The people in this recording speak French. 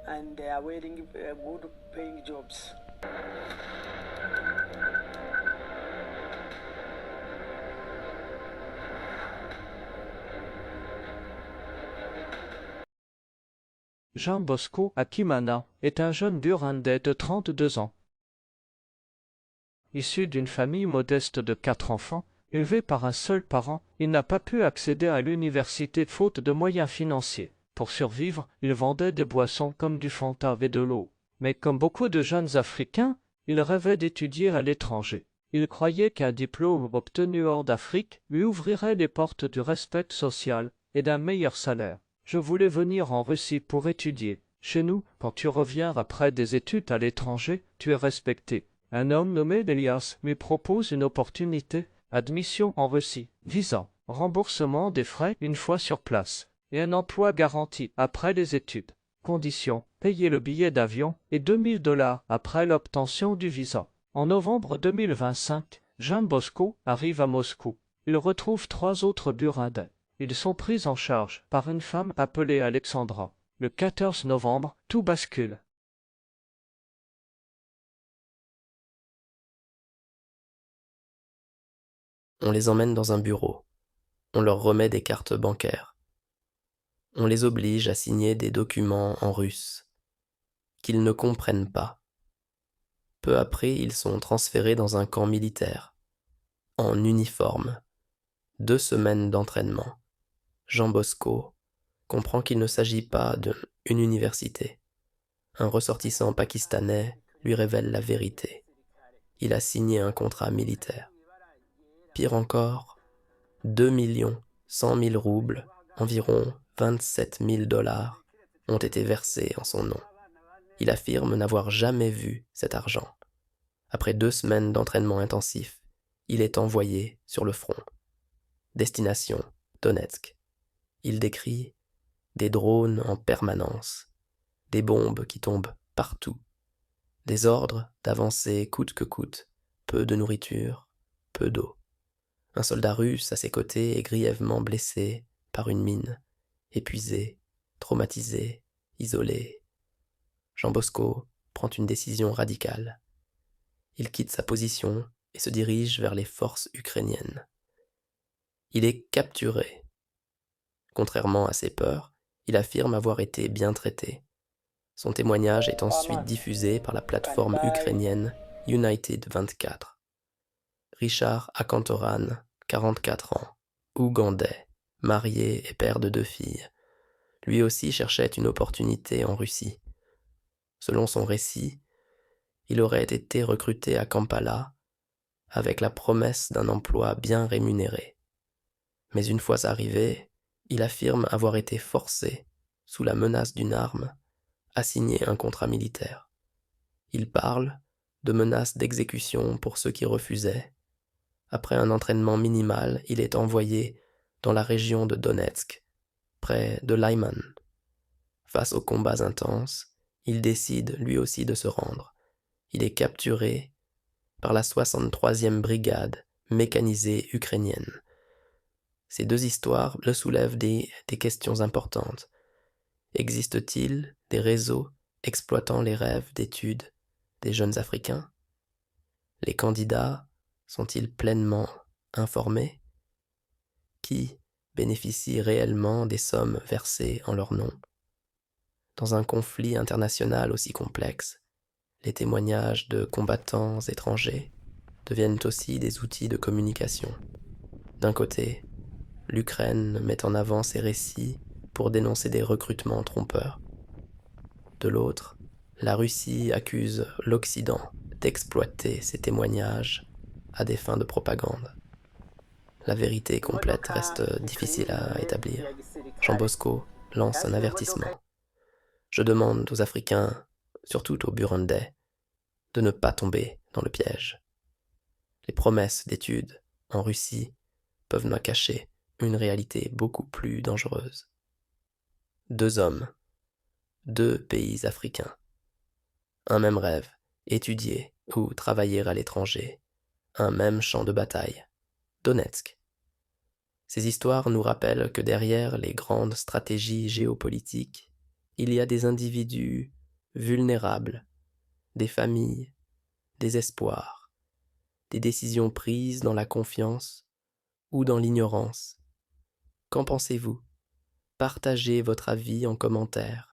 and they are wearing good paying jobs. Jean Bosco Akimana est un jeune Burundais de 32 ans. Issu d'une famille modeste de 4 enfants, élevé par un seul parent, il n'a pas pu accéder à l'université faute de moyens financiers. Pour survivre, il vendait des boissons comme du Fanta et de l'eau. Mais comme beaucoup de jeunes Africains, il rêvait d'étudier à l'étranger. Il croyait qu'un diplôme obtenu hors d'Afrique lui ouvrirait les portes du respect social et d'un meilleur salaire. Je voulais venir en Russie pour étudier. Chez nous, quand tu reviens après des études à l'étranger, tu es respecté. Un homme nommé Elias lui propose une opportunité, admission en Russie, visa, remboursement des frais une fois sur place, et un emploi garanti après les études. Condition, payer le billet d'avion et $2000 après l'obtention du visa. En novembre 2025, Jean Bosco arrive à Moscou. Il retrouve 3 autres Burundais. Ils sont pris en charge par une femme appelée Alexandra. Le 14 novembre, tout bascule. On les emmène dans un bureau. On leur remet des cartes bancaires. On les oblige à signer des documents en russe qu'ils ne comprennent pas. Peu après, ils sont transférés dans un camp militaire, en uniforme. 2 semaines d'entraînement. Jean Bosco comprend qu'il ne s'agit pas d'une université. Un ressortissant pakistanais lui révèle la vérité. Il a signé un contrat militaire. Pire encore, 2 100 000 roubles, environ 27 000 $ ont été versés en son nom. Il affirme n'avoir jamais vu cet argent. Après 2 semaines d'entraînement intensif, il est envoyé sur le front. Destination Donetsk. Il décrit des drones en permanence, des bombes qui tombent partout, des ordres d'avancer coûte que coûte, peu de nourriture, peu d'eau. Un soldat russe à ses côtés est grièvement blessé par une mine, épuisé, traumatisé, isolé. Jean Bosco prend une décision radicale. Il quitte sa position et se dirige vers les forces ukrainiennes. Il est capturé. Contrairement à ses peurs, il affirme avoir été bien traité. Son témoignage est ensuite diffusé par la plateforme ukrainienne United 24. Richard Akantoran, 44 ans, ougandais, marié et père de 2 filles. Lui aussi cherchait une opportunité en Russie. Selon son récit, il aurait été recruté à Kampala avec la promesse d'un emploi bien rémunéré. Mais une fois arrivé, il affirme avoir été forcé, sous la menace d'une arme, à signer un contrat militaire. Il parle de menaces d'exécution pour ceux qui refusaient. Après un entraînement minimal, il est envoyé dans la région de Donetsk, près de Lyman. Face aux combats intenses, il décide lui aussi de se rendre. Il est capturé par la 63e brigade mécanisée ukrainienne. Ces 2 histoires le soulèvent des questions importantes. Existe-t-il des réseaux exploitant les rêves d'études des jeunes Africains? Les candidats sont-ils pleinement informés? Qui bénéficie réellement des sommes versées en leur nom? Dans un conflit international aussi complexe, les témoignages de combattants étrangers deviennent aussi des outils de communication. D'un côté, l'Ukraine met en avant ses récits pour dénoncer des recrutements trompeurs. De l'autre, la Russie accuse l'Occident d'exploiter ces témoignages à des fins de propagande. La vérité complète reste difficile à établir. Jean Bosco lance un avertissement. Je demande aux Africains, surtout aux Burundais, de ne pas tomber dans le piège. Les promesses d'études en Russie peuvent nous cacher une réalité beaucoup plus dangereuse. 2 hommes, 2 pays africains. Un même rêve, étudier ou travailler à l'étranger. Un même champ de bataille, Donetsk. Ces histoires nous rappellent que derrière les grandes stratégies géopolitiques, il y a des individus vulnérables, des familles, des espoirs, des décisions prises dans la confiance ou dans l'ignorance. Qu'en pensez-vous? Partagez votre avis en commentaire.